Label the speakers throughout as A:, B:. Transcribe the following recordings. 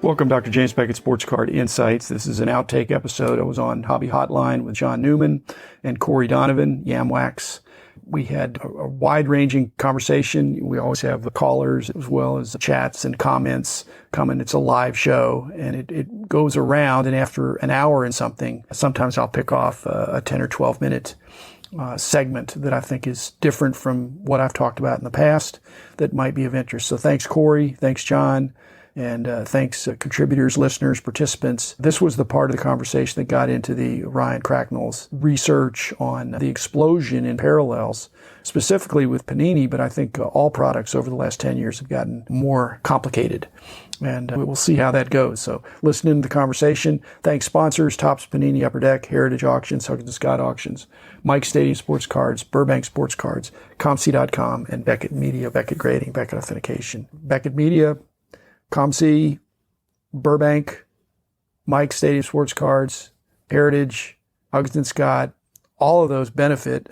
A: Welcome, Dr. James Beckett, Sports Card Insights. This is an outtake episode. I was on Hobby Hotline with Newman and Corey Donovan, YamWax. We had a wide-ranging conversation. We always have the callers as well as the chats and comments coming. It's a live show, and it goes around. And after an hour and something, sometimes I'll pick off a 10 or 12-minute segment that I think is different from what I've talked about in the past that might be of interest. So thanks, Corey. Thanks, John. And thanks, contributors, listeners, participants. This was the part of the conversation that got into the Ryan Cracknell's research on the explosion in parallels, specifically with Panini, but I think all products over the last 10 years have gotten more complicated. And we'll see how that goes. So listen in to the conversation. Thanks, sponsors, Topps, Panini, Upper Deck, Heritage Auctions, Huggins & Scott Auctions, Mike Stadium Sports Cards, Burbank Sports Cards, ComC.com, and Beckett Media, Beckett Grading, Beckett Authentication. Beckett Media, ComC, Burbank, Mike Stadium Sports Cards, Heritage, Huggins & Scott, all of those benefit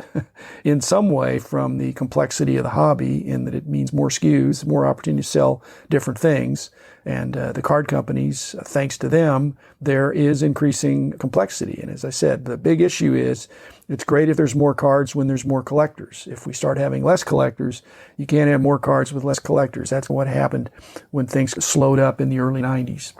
A: in some way from the complexity of the hobby in that it means more SKUs, more opportunity to sell different things. And the card companies, thanks to them, there is increasing complexity. And as I said, the big issue is it's great if there's more cards when there's more collectors. If we start having less collectors, you can't have more cards with less collectors. That's what happened when things slowed up in the early 90s.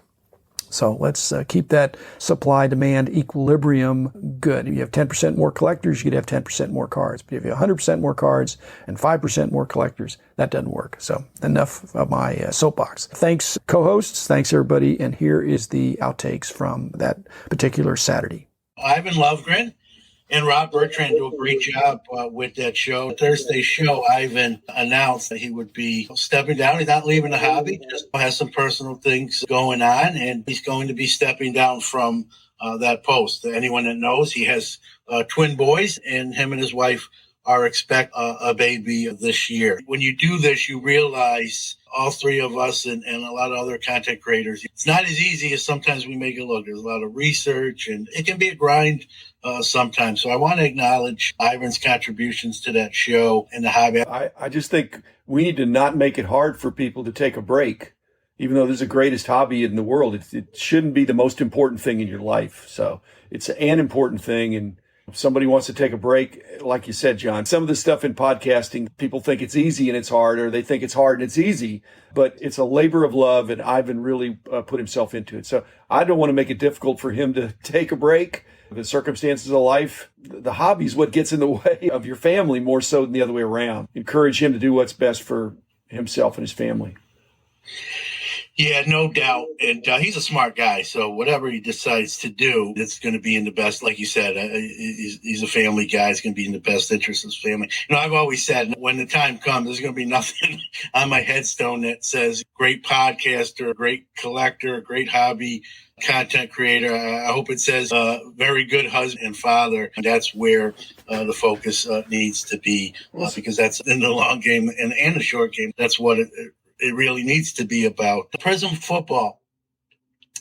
A: So let's keep that supply-demand equilibrium good. If you have 10% more collectors, you could have 10% more cards. But if you have 100% more cards and 5% more collectors, that doesn't work. So enough of my soapbox. Thanks, co-hosts. Thanks, everybody. And here is the outtakes from that particular Saturday.
B: Ivan Lovegren and Rob Bertrand do a great job with that show. Thursday's show, Ivan announced that he would be stepping down. He's not leaving the hobby, just has some personal things going on, and he's going to be stepping down from that post. Anyone that knows, he has twin boys, and him and his wife are expect a baby this year. When you do this, you realize, all three of us and a lot of other content creators, it's not as easy as sometimes we make it look. There's a lot of research, and it can be a grind sometimes. So I want to acknowledge Ivan's contributions to that show and the hobby.
A: I just think we need to not make it hard for people to take a break. Even though this is the greatest hobby in the world, it shouldn't be the most important thing in your life. So it's an important thing, and if somebody wants to take a break, like you said, John, some of the stuff in podcasting, people think it's easy and it's hard, or they think it's hard and it's easy, but it's a labor of love, and Ivan really put himself into it. So I don't want to make it difficult for him to take a break. The circumstances of life, the hobby is what gets in the way of your family more so than the other way around. Encourage him to do what's best for himself and his family.
B: Yeah, no doubt. And he's a smart guy. So whatever he decides to do, it's going to be in the best, like you said, he's a family guy. It's going to be in the best interest of his family. You know, I've always said when the time comes, there's going to be nothing on my headstone that says great podcaster, great collector, great hobby content creator. I hope it says very good husband and father. And that's where the focus needs to be because that's in the long game and the short game. That's what it really needs to be about. The Prism football,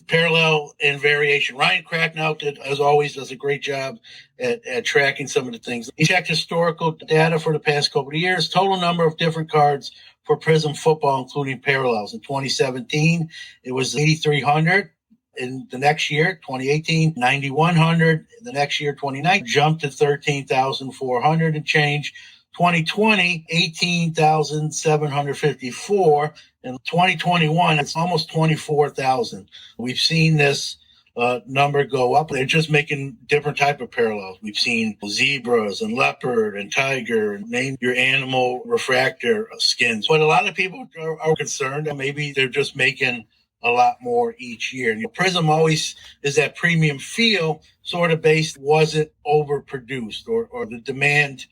B: parallel and variation. Ryan Cracknell, as always, does a great job at tracking some of the things. He checked historical data for the past couple of years, total number of different cards for Prism football, including parallels. In 2017, it was 8,300. In the next year, 2018, 9,100. The next year, 2019, jumped to 13,400 and change. 2020, 18,754. In 2021, it's almost 24,000. We've seen this number go up. They're just making different type of parallels. We've seen zebras and leopard and tiger, and name your animal refractor skins. But a lot of people are concerned that maybe they're just making a lot more each year. And Prism always is that premium feel, sort of based, wasn't overproduced or the demand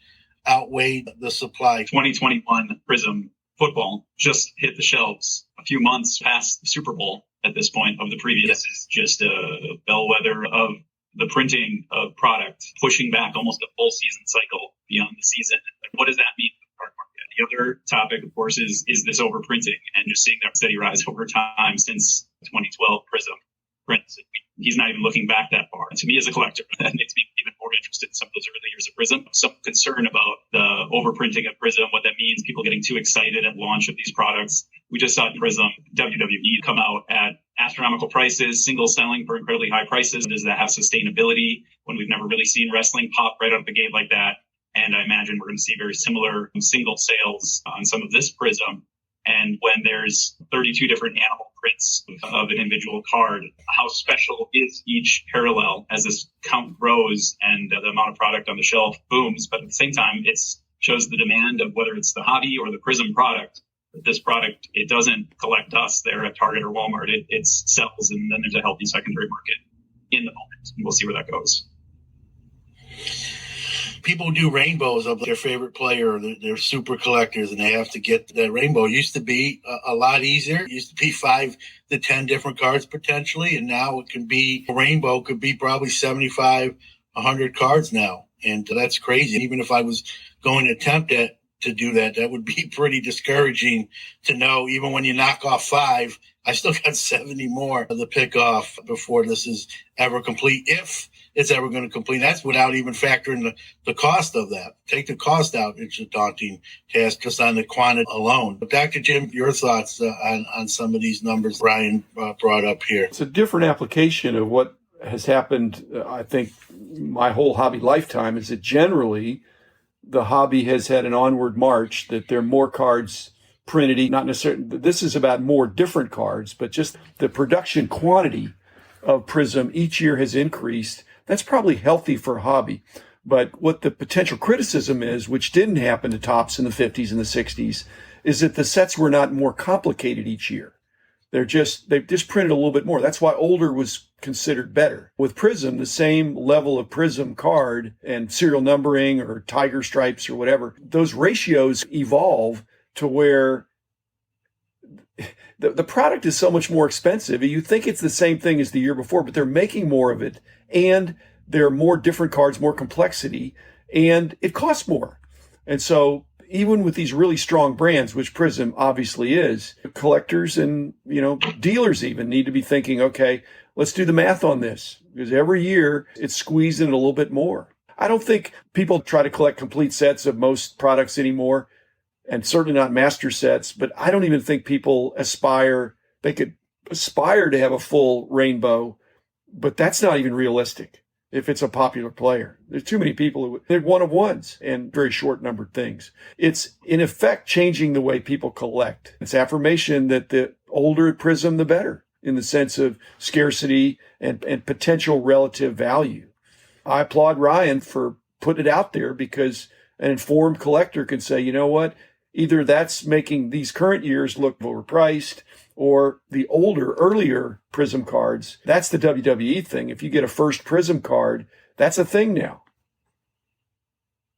B: outweighed the supply.
C: 2021 Prism football just hit the shelves a few months past the Super Bowl at this point of the previous. This is just a bellwether of the printing of product, pushing back almost a full season cycle beyond the season. What does that mean for the card market? The other topic, of course, is this overprinting and just seeing that steady rise over time since 2012 Prism prints. He's not even looking back that far. And to me, as a collector, that makes me even more interested in some of those early years of Prism. Some concern about the overprinting of Prism, what that means, people getting too excited at launch of these products. We just saw Prism WWE come out at astronomical prices, singles selling for incredibly high prices? Does that have sustainability when we've never really seen wrestling pop right out of the gate like that? And I imagine we're going to see very similar single sales on some of this Prism. And when there's 32 different animal prints of an individual card, how special is each parallel as this count grows and the amount of product on the shelf booms? But at the same time, it shows the demand of whether it's the hobby or the Prism product. This product, it doesn't collect dust there at Target or Walmart. It sells, and then there's a healthy secondary market in the moment. And we'll see where that goes.
B: People do rainbows of their favorite player. They're super collectors, and they have to get that rainbow. It used to be a lot easier. It used to be 5 to 10 different cards potentially, and now it can be a rainbow could be probably 75, 100 cards now, and that's crazy. Even if I was going to attempt to do that, that would be pretty discouraging to know. Even when you knock off 5, I still got 70 more to pick off before this is ever complete. If it's ever going to complete, that's without even factoring the cost of that. Take the cost out, it's a daunting task just on the quantity alone. But Dr. Jim, your thoughts on some of these numbers Brian brought up here?
A: It's a different application of what has happened, I think, my whole hobby lifetime, is that generally the hobby has had an onward march, that there are more cards printed, not necessarily, this is about more different cards, but just the production quantity of Prism each year has increased. That's probably healthy for a hobby. But what the potential criticism is, which didn't happen to Topps in the 50s and the 60s, is that the sets were not more complicated each year. They've just printed a little bit more. That's why older was considered better. With Prism, the same level of Prism card and serial numbering or tiger stripes or whatever, those ratios evolve to where the product is so much more expensive. You think it's the same thing as the year before, but they're making more of it, and there are more different cards, more complexity, and it costs more. And so even with these really strong brands, which Prism obviously is, collectors and, dealers even need to be thinking, okay, let's do the math on this, because every year it's squeezing it a little bit more. I don't think people try to collect complete sets of most products anymore, and certainly not master sets, but I don't even think people they could aspire to have a full rainbow, but that's not even realistic if it's a popular player. There's too many people they're one-of-ones and very short-numbered things. It's, in effect, changing the way people collect. It's affirmation that the older a Prism, the better, in the sense of scarcity and potential relative value. I applaud Ryan for putting it out there, because an informed collector can say, you know what, either that's making these current years look overpriced, or the earlier Prism cards. That's the WWE thing. If you get a first Prism card, that's a thing now.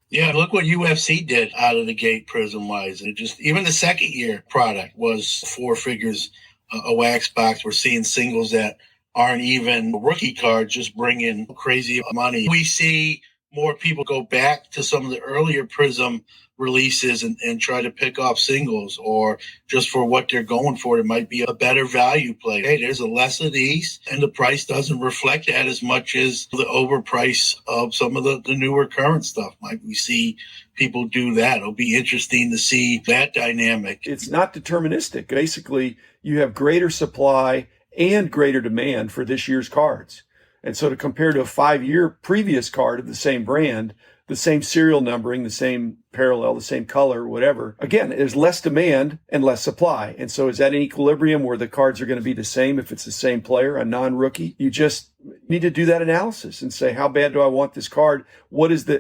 B: Yeah, look what UFC did out of the gate Prism-wise. Even the second year product was 4 figures a wax box. We're seeing singles that aren't even rookie cards just bring in crazy money. We see more people go back to some of the earlier Prism releases and try to pick off singles, or just for what they're going for, it might be a better value play. Hey, there's a less of these, and the price doesn't reflect that as much as the overprice of some of the newer current stuff. Might we see people do that? It'll be interesting to see that dynamic.
A: It's not deterministic. Basically, you have greater supply and greater demand for this year's cards. And so to compare to a 5-year previous card of the same brand, the same serial numbering, the same parallel, the same color, whatever, again, there's less demand and less supply. And so is that an equilibrium where the cards are going to be the same if it's the same player, a non-rookie? You just need to do that analysis and say, how bad do I want this card?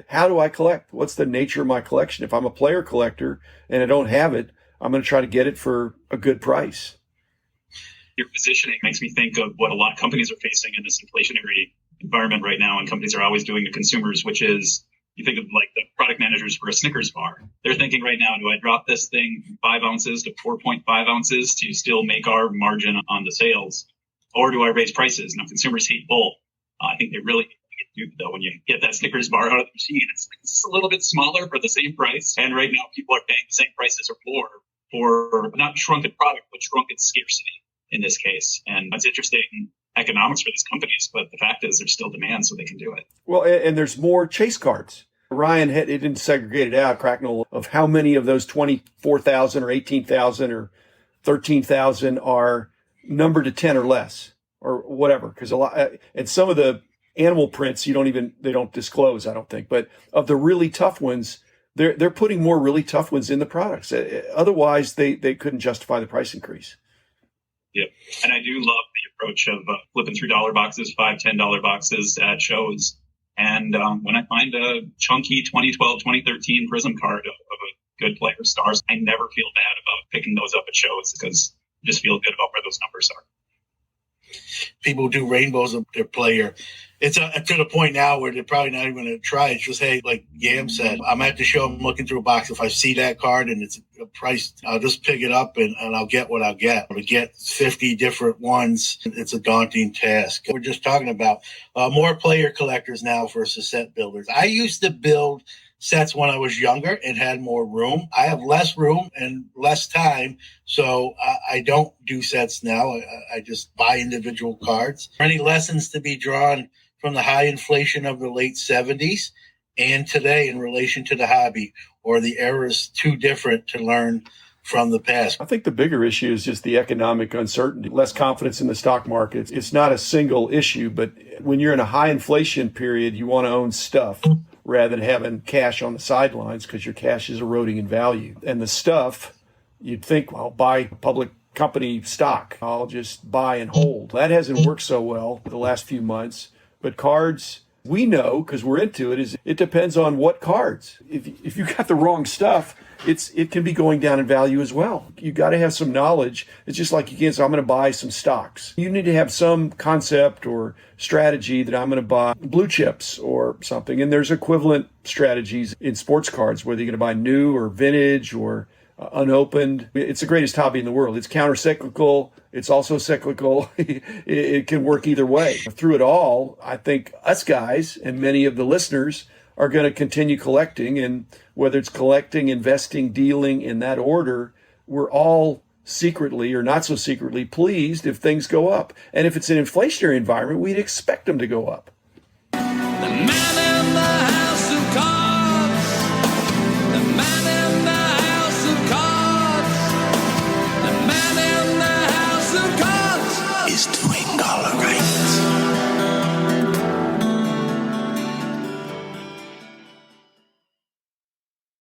A: How do I collect? What's the nature of my collection? If I'm a player collector and I don't have it, I'm going to try to get it for a good price.
C: Your positioning makes me think of what a lot of companies are facing in this inflationary environment right now, and companies are always doing to consumers, which is, you think of like the product managers for a Snickers bar. They're thinking right now, do I drop this thing from 5 ounces to 4.5 ounces to still make our margin on the sales? Or do I raise prices? Now, consumers hate both. I think they really do, though. When you get that Snickers bar out of the machine, it's a little bit smaller for the same price. And right now, people are paying the same prices or more for not shrunken product, but shrunken scarcity in this case. And it's interesting economics for these companies, but the fact is there's still demand, so they can do it.
A: Well, and there's more chase cards. Ryan it didn't segregate it out, Cracknell, of how many of those 24,000 or 18,000 or 13,000 are numbered to 10 or less or whatever. Because a lot, and some of the animal prints, they don't disclose, I don't think. But of the really tough ones, they're putting more really tough ones in the products. Otherwise, they couldn't justify the price increase.
C: Yeah. And I do love the approach of flipping through dollar boxes, $5, $10 boxes at shows. And when I find a chunky 2012, 2013 Prism card of a good player stars, I never feel bad about picking those up at shows because I just feel good about where those numbers are.
B: People do rainbows of their player. It's to the point now where they're probably not even going to try. It's just, hey, like Yam said, I'm at the show, I'm looking through a box. If I see that card and it's a price, I'll just pick it up and I'll get what I'll get. To get 50 different ones, it's a daunting task. We're just talking about more player collectors now versus set builders. I used to build sets when I was younger and had more room. I have less room and less time, so I don't do sets now. I just buy individual cards. Any lessons to be drawn from the high inflation of the late 70s and today in relation to the hobby, or the era's too different to learn from the past?
A: I think the bigger issue is just the economic uncertainty, less confidence in the stock market. It's not a single issue, but when you're in a high inflation period, you want to own stuff rather than having cash on the sidelines because your cash is eroding in value. And the stuff, you'd think, well, I'll buy public company stock. I'll just buy and hold. That hasn't worked so well the last few months. But cards, we know, because we're into it, it depends on what cards. If you got the wrong stuff, it can be going down in value as well. You got to have some knowledge. It's just like you can't say, I'm going to buy some stocks. You need to have some concept or strategy that I'm going to buy blue chips or something. And there's equivalent strategies in sports cards, whether you're going to buy new or vintage or unopened. It's the greatest hobby in the world. It's counter-cyclical. It's also cyclical. It can work either way. Through it all, I think us guys and many of the listeners are going to continue collecting. And whether it's collecting, investing, dealing in that order, we're all secretly or not so secretly pleased if things go up. And if it's an inflationary environment, we'd expect them to go up.